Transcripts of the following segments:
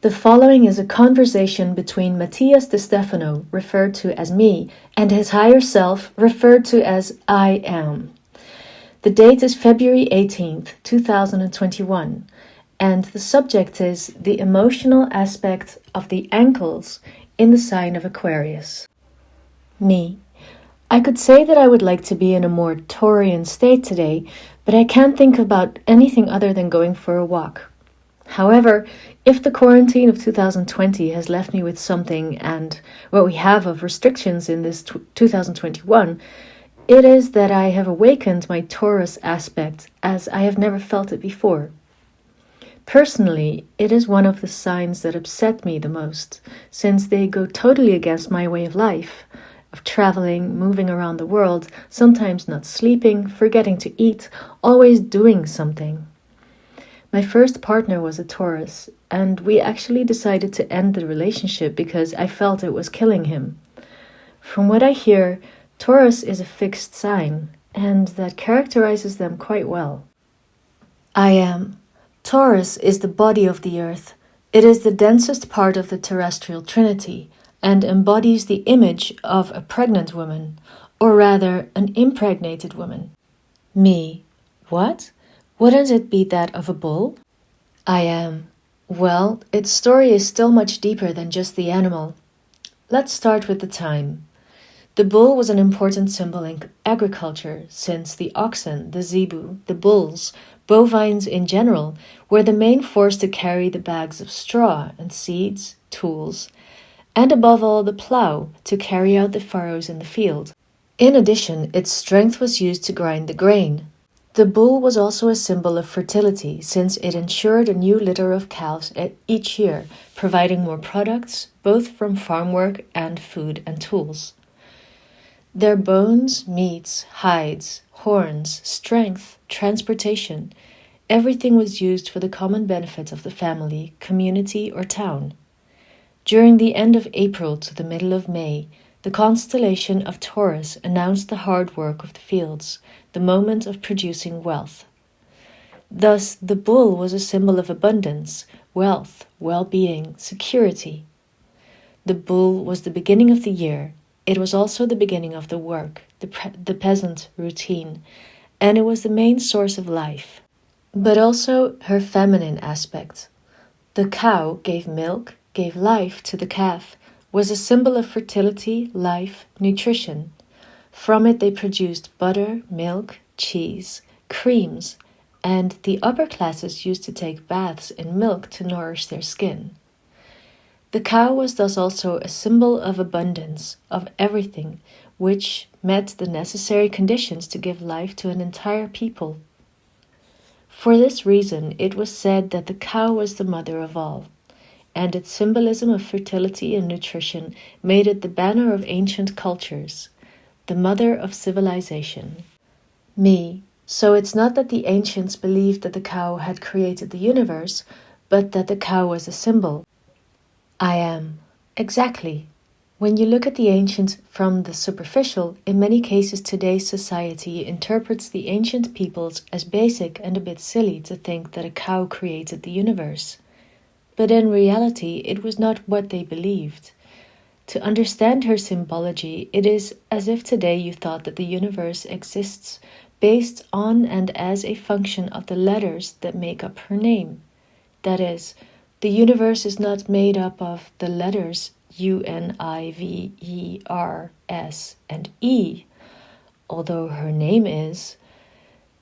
The following is a conversation between Matías De Stefano, referred to as me, and his higher self, referred to as I am. The date is February 18th, 2021, and the subject is the emotional aspect of the ankles in the sign of Aquarius. Me. I could say that I would like to be in a more Taurian state today, but I can't think about anything other than going for a walk. However, if the quarantine of 2020 has left me with something and what we have of restrictions in this 2021, it is that I have awakened my Taurus aspect as I have never felt it before. Personally, it is one of the signs that upset me the most, since they go totally against my way of life, of traveling, moving around the world, sometimes not sleeping, forgetting to eat, always doing something. My first partner was a Taurus, and we actually decided to end the relationship because I felt it was killing him. From what I hear, Taurus is a fixed sign, and that characterizes them quite well. I am. Taurus is the body of the earth. It is the densest part of the terrestrial trinity, and embodies the image of a pregnant woman, or rather, an impregnated woman. Me. What? Wouldn't it be that of a bull? I am. Well, its story is still much deeper than just the animal. Let's start with the time. The bull was an important symbol in agriculture, since the oxen, the zebu, the bulls, bovines in general, were the main force to carry the bags of straw and seeds, tools, and above all the plough to carry out the furrows in the field. In addition, its strength was used to grind the grain. The bull was also a symbol of fertility, since it ensured a new litter of calves each year, providing more products, both from farm work and food and tools. Their bones, meats, hides, horns, strength, transportation, everything was used for the common benefit of the family, community, or town. During the end of April to the middle of May, the constellation of Taurus announced the hard work of the fields, the moment of producing wealth. Thus, the bull was a symbol of abundance, wealth, well-being, security. The bull was the beginning of the year. It was also the beginning of the work, the peasant routine, and it was the main source of life, but also her feminine aspect. The cow gave milk, gave life to the calf, was a symbol of fertility, life, nutrition. From it they produced butter, milk, cheese, creams, and the upper classes used to take baths in milk to nourish their skin. The cow was thus also a symbol of abundance, of everything, which met the necessary conditions to give life to an entire people. For this reason, it was said that the cow was the mother of all, and its symbolism of fertility and nutrition made it the banner of ancient cultures, the mother of civilization. Me. So it's not that the ancients believed that the cow had created the universe, but that the cow was a symbol. I am. Exactly. When you look at the ancients from the superficial, in many cases today's society interprets the ancient peoples as basic and a bit silly to think that a cow created the universe. But in reality, it was not what they believed. To understand her symbology, it is as if today you thought that the universe exists based on and as a function of the letters that make up her name. That is, the universe is not made up of the letters U-N-I-V-E-R-S and E, although her name is.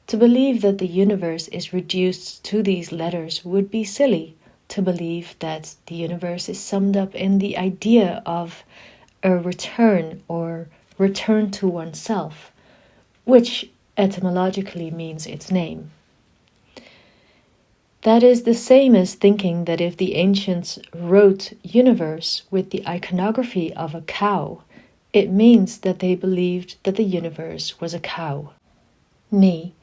To believe that the universe is reduced to these letters would be silly. To believe that the universe is summed up in the idea of a return or return to oneself, which etymologically means its name. That is the same as thinking that if the ancients wrote universe with the iconography of a cow, it means that they believed that the universe was a cow. Me.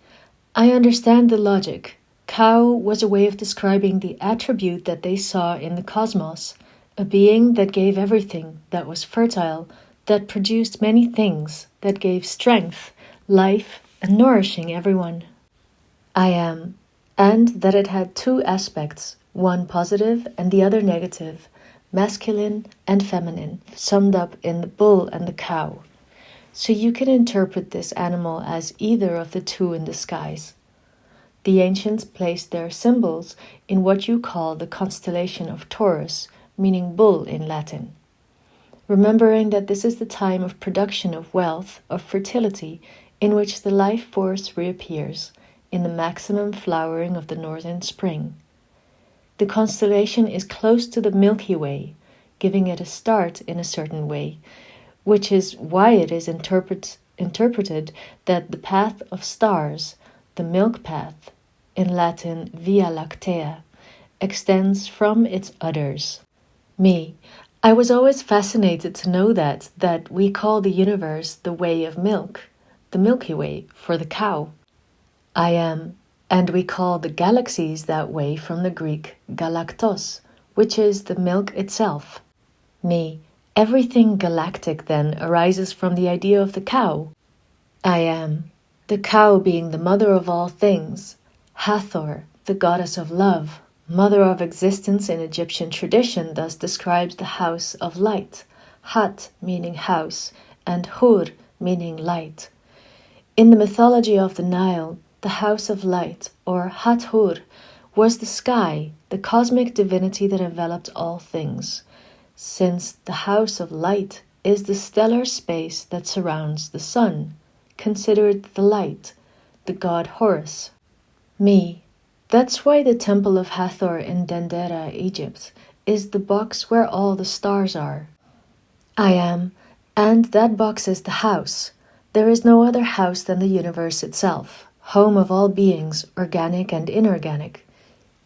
I understand the logic. Cow was a way of describing the attribute that they saw in the cosmos, a being that gave everything, that was fertile, that produced many things, that gave strength, life, and nourishing everyone. I am, and that it had two aspects, one positive and the other negative, masculine and feminine, summed up in the bull and the cow. So you can interpret this animal as either of the two in disguise. The ancients placed their symbols in what you call the constellation of Taurus, meaning bull in Latin. Remembering that this is the time of production of wealth, of fertility, in which the life force reappears, in the maximum flowering of the northern spring. The constellation is close to the Milky Way, giving it a start in a certain way, which is why it is interpreted that the path of stars, the milk path, in Latin Via Lactea, extends from its udders. I was always fascinated to know that we call the universe the way of milk, the Milky Way for the cow. And we call the galaxies that way from the Greek galaktos, which is the milk itself. Everything galactic then arises from the idea of the cow. The cow being the mother of all things, Hathor, the goddess of love, mother of existence in Egyptian tradition, thus describes the house of light, Hat meaning house, and Hur meaning light. In the mythology of the Nile, the house of light, or Hat-Hur, was the sky, the cosmic divinity that enveloped all things, since the house of light is the stellar space that surrounds the sun, considered the light, the god Horus. That's why the temple of Hathor in Dendera, Egypt, is the box where all the stars are. And that box is the house. There is no other house than the universe itself, home of all beings, organic and inorganic.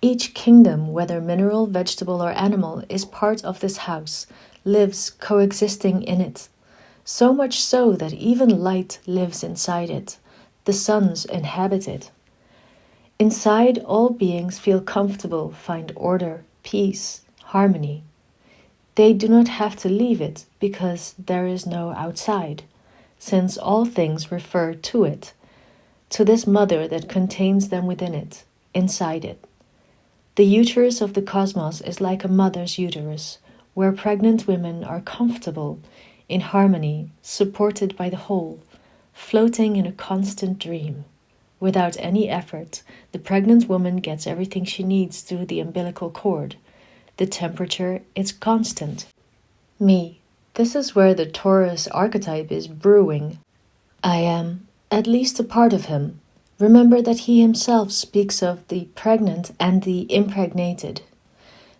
Each kingdom, whether mineral, vegetable, or animal, is part of this house, lives coexisting in it. So much so that even light lives inside it. The suns inhabit it. Inside, all beings feel comfortable, find order, peace, harmony. They do not have to leave it because there is no outside, since all things refer to it, to this mother that contains them within it, inside it. The uterus of the cosmos is like a mother's uterus, where pregnant women are comfortable, in harmony, supported by the whole, floating in a constant dream. Without any effort, the pregnant woman gets everything she needs through the umbilical cord. The temperature is constant. This is where the Taurus archetype is brewing. I am, at least a part of him. Remember that he himself speaks of the pregnant and the impregnated.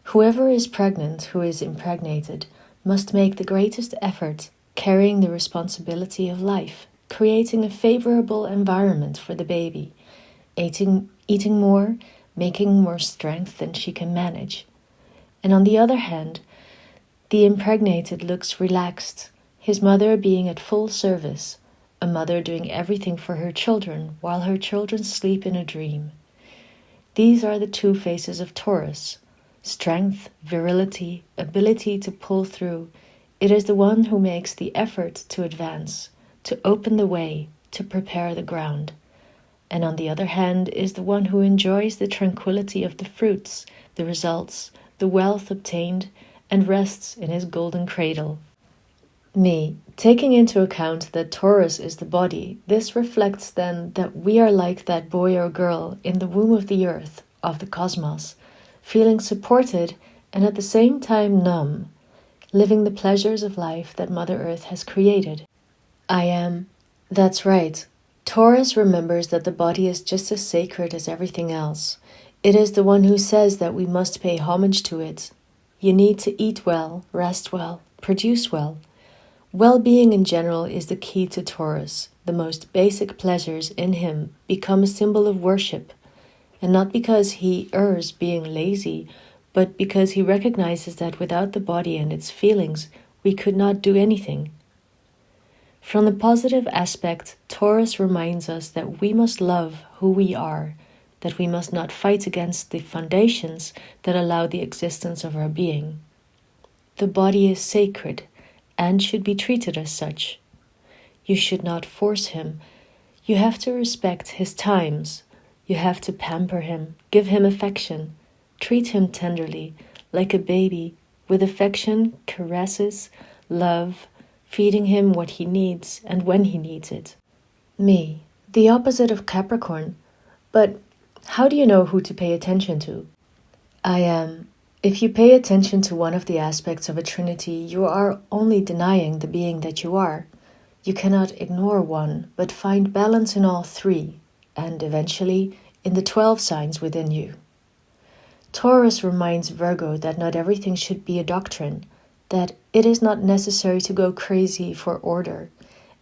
Whoever is pregnant, who is impregnated, must make the greatest effort, carrying the responsibility of life, creating a favorable environment for the baby, eating more, making more strength than she can manage. And on the other hand, the impregnated looks relaxed, his mother being at full service, a mother doing everything for her children while her children sleep in a dream. These are the two faces of Taurus: strength, virility, ability to pull through. It is the one who makes the effort to advance, to open the way, to prepare the ground. And on the other hand is the one who enjoys the tranquility of the fruits, the results, the wealth obtained, and rests in his golden cradle. Taking into account that Taurus is the body, this reflects then that we are like that boy or girl in the womb of the earth, of the cosmos, feeling supported and at the same time numb, living the pleasures of life that Mother Earth has created. That's right. Taurus remembers that the body is just as sacred as everything else. It is the one who says that we must pay homage to it. You need to eat well, rest well, produce well. Well-being in general is the key to Taurus. The most basic pleasures in him become a symbol of worship, and not because he errs being lazy, but because he recognizes that without the body and its feelings, we could not do anything. From the positive aspect, Taurus reminds us that we must love who we are, that we must not fight against the foundations that allow the existence of our being. The body is sacred and should be treated as such. You should not force him. You have to respect his times. You have to pamper him, give him affection. treat him tenderly, like a baby, with affection, caresses, love, feeding him what he needs and when he needs it. Me, the opposite of Capricorn. But how do you know who to pay attention to? I am. If you pay attention to one of the aspects of a trinity, you are only denying the being that you are. You cannot ignore one, but find balance in all three, and eventually in the 12 signs within you. Taurus reminds Virgo that not everything should be a doctrine, that it is not necessary to go crazy for order,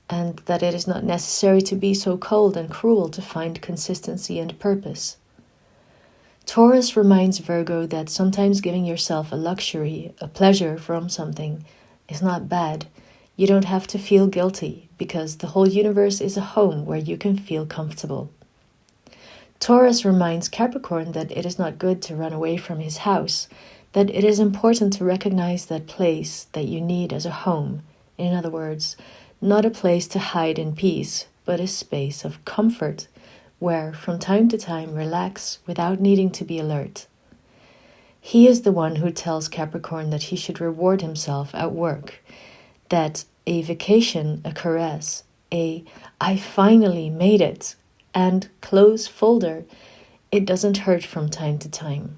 and that it is not necessary to be so cold and cruel to find consistency and purpose. Taurus reminds Virgo that sometimes giving yourself a luxury, a pleasure from something, is not bad. You don't have to feel guilty, because the whole universe is a home where you can feel comfortable. Taurus reminds Capricorn that it is not good to run away from his house, that it is important to recognize that place that you need as a home. In other words, not a place to hide in peace, but a space of comfort, where from time to time relax without needing to be alert. He is the one who tells Capricorn that he should reward himself at work, that a vacation, a caress, a "I finally made it," and close folder, it doesn't hurt from time to time.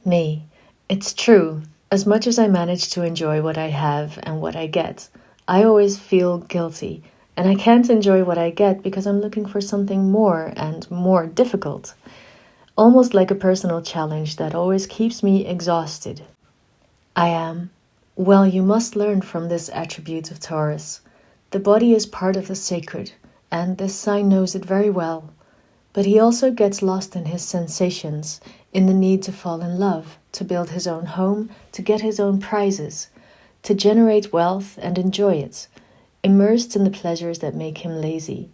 Me, it's true, as much as I manage to enjoy what I have and what I get, I always feel guilty, and I can't enjoy what I get because I'm looking for something more and more difficult. Almost like a personal challenge that always keeps me exhausted. I am. Well, you must learn from this attribute of Taurus. The body is part of the sacred, and this sign knows it very well. But he also gets lost in his sensations, in the need to fall in love, to build his own home, to get his own prizes, to generate wealth and enjoy it, immersed in the pleasures that make him lazy.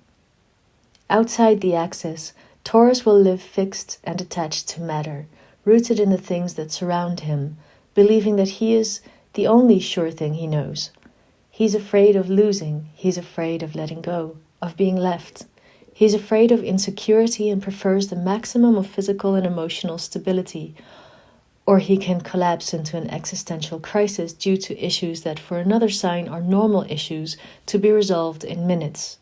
Outside the axis, Taurus will live fixed and attached to matter, rooted in the things that surround him, believing that he is the only sure thing he knows. He's afraid of losing, he's afraid of letting go, of being left. He's afraid of insecurity and prefers the maximum of physical and emotional stability, or he can collapse into an existential crisis due to issues that for another sign are normal issues to be resolved in minutes.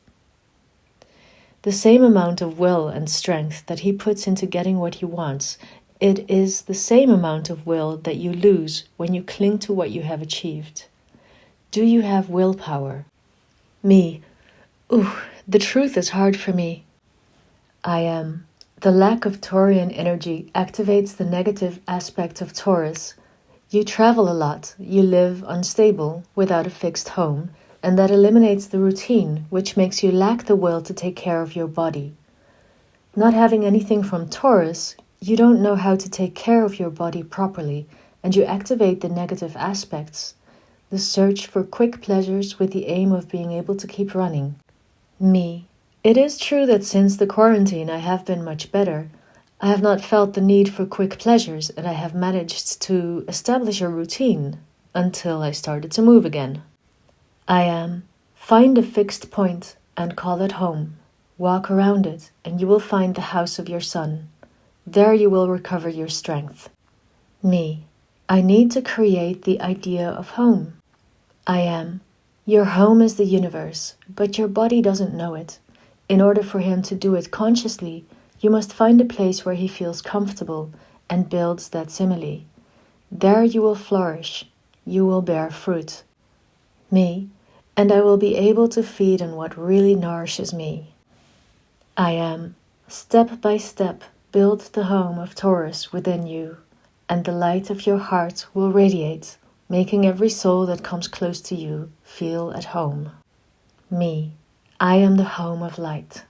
The same amount of will and strength that he puts into getting what he wants, it is the same amount of will that you lose when you cling to what you have achieved. Do you have willpower? Me. The truth is hard for me. I am. The lack of Taurian energy activates the negative aspect of Taurus. You travel a lot, you live unstable, without a fixed home, and that eliminates the routine, which makes you lack the will to take care of your body. Not having anything from Taurus, you don't know how to take care of your body properly, and you activate the negative aspects, the search for quick pleasures with the aim of being able to keep running. Me. It is true that since the quarantine I have been much better. I have not felt the need for quick pleasures, and I have managed to establish a routine until I started to move again. I am. Find a fixed point and call it home. Walk around it, and you will find the house of your son. There you will recover your strength. Me. I need to create the idea of home. I am. Your home is the universe, but your body doesn't know it. In order for him to do it consciously, you must find a place where he feels comfortable and builds that simile. There you will flourish. You will bear fruit. Me, and I will be able to feed on what really nourishes me. I am. Step by step, build the home of Taurus within you, and the light of your heart will radiate, making every soul that comes close to you feel at home. Me, I am the home of light.